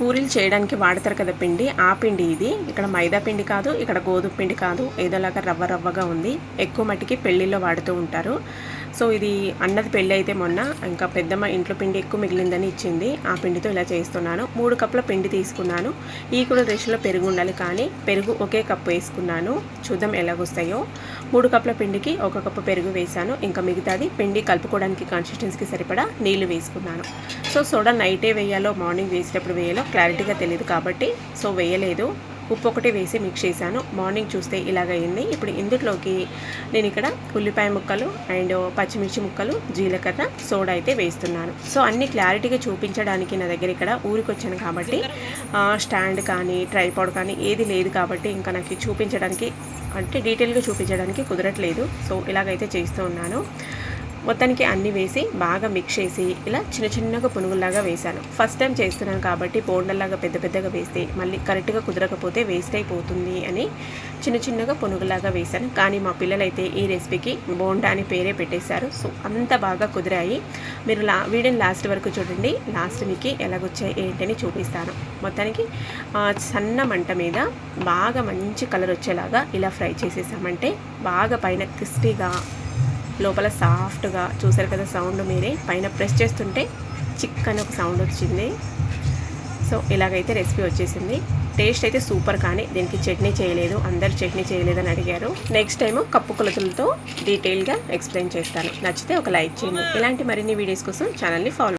పూరీలు చేయడానికి వాడతారు కదా పిండి, ఆ పిండి ఇది. ఇక్కడ మైదా పిండి కాదు, ఇక్కడ గోధుమ పిండి కాదు, ఏదోలాగా రవ్వ రవ్వగా ఉంది. ఎక్కువ మట్టికి పెళ్ళిళ్ళలో వాడుతూ ఉంటారు. సో ఇది అన్నది పెళ్ళి అయితే మొన్న, ఇంకా పెద్దమ్మ ఇంట్లో పిండి ఎక్కువ మిగిలిందని ఇచ్చింది. ఆ పిండితో ఇలా చేస్తున్నాను. 3 కప్పుల పిండి తీసుకున్నాను. ఈక్వల్ రేషియోలో పెరుగు ఉండాలి, కానీ పెరుగు ఒకే కప్పు వేసుకున్నాను. చూద్దాం ఎలాగొస్తాయో. 3 కప్పుల పిండికి 1 కప్పు పెరుగు వేశాను. ఇంకా మిగతాది పిండి కలుపుకోవడానికి కన్సిస్టెన్సీకి సరిపడా నీళ్లు వేసుకున్నాను. సో సోడా నైటే వేయాలో మార్నింగ్ వేసేటప్పుడు వేయాలో క్లారిటీగా తెలియదు కాబట్టి సో వేయలేదు. ఉప్పు ఒకటి వేసి మిక్స్ చేశాను. మార్నింగ్ చూస్తే ఇలాగైంది. ఇప్పుడు ఇందులోకి నేను ఇక్కడ ఉల్లిపాయ ముక్కలు అండ్ పచ్చిమిర్చి ముక్కలు, జీలకర్ర, సోడా అయితే వేస్తున్నాను. సో అన్ని క్లారిటీగా చూపించడానికి నా దగ్గర ఇక్కడ ఊరికొచ్చాను కాబట్టి స్టాండ్ కానీ ట్రైపాడ్ కానీ ఏది లేదు కాబట్టి ఇంకా నాకు చూపించడానికి అంటే డీటెయిల్గా చూపించడానికి కుదరట్లేదు. సో ఇలాగైతే చేస్తూ ఉన్నాను. మొత్తానికి అన్నీ వేసి బాగా మిక్స్ చేసి ఇలా చిన్న చిన్నగా పునుగుల్లాగా వేశాను. ఫస్ట్ టైం చేస్తున్నాను కాబట్టి బోండల్లాగా పెద్ద పెద్దగా వేస్తే మళ్ళీ కరెక్ట్గా కుదరకపోతే వేస్ట్ అయిపోతుంది అని చిన్న చిన్నగా పునుగులాగా వేశాను. కానీ మా పిల్లలైతే ఈ రెసిపీకి బోండా అని పేరే పెట్టేశారు. సో అంత బాగా కుదిరాయి. మీరు వీడియోని లాస్ట్ వరకు చూడండి. లాస్ట్ మీకు ఎలాగొచ్చాయి ఏంటని చూపిస్తాను. మొత్తానికి సన్న మంట మీద బాగా మంచి కలర్ వచ్చేలాగా ఇలా ఫ్రై చేసేసామంటే బాగా పైన క్రిస్పీగా లోపల సాఫ్ట్గా, చూసారు కదా సౌండ్ మీరే, పైన ప్రెస్ చేస్తుంటే చిక్ అని ఒక సౌండ్ వచ్చింది. సో ఇలాగైతే రెసిపీ వచ్చేసింది. టేస్ట్ అయితే సూపర్, కానీ దీనికి చట్నీ చేయలేదు, అందరు చట్నీ చేయలేదని అడిగారు. నెక్స్ట్ టైం కప్పు కొలతలతో డీటెయిల్గా ఎక్స్ప్లెయిన్ చేస్తాను. నచ్చితే ఒక లైక్ చేయండి. ఇలాంటి మరిన్ని వీడియోస్ కోసం ఛానల్ని ఫాలో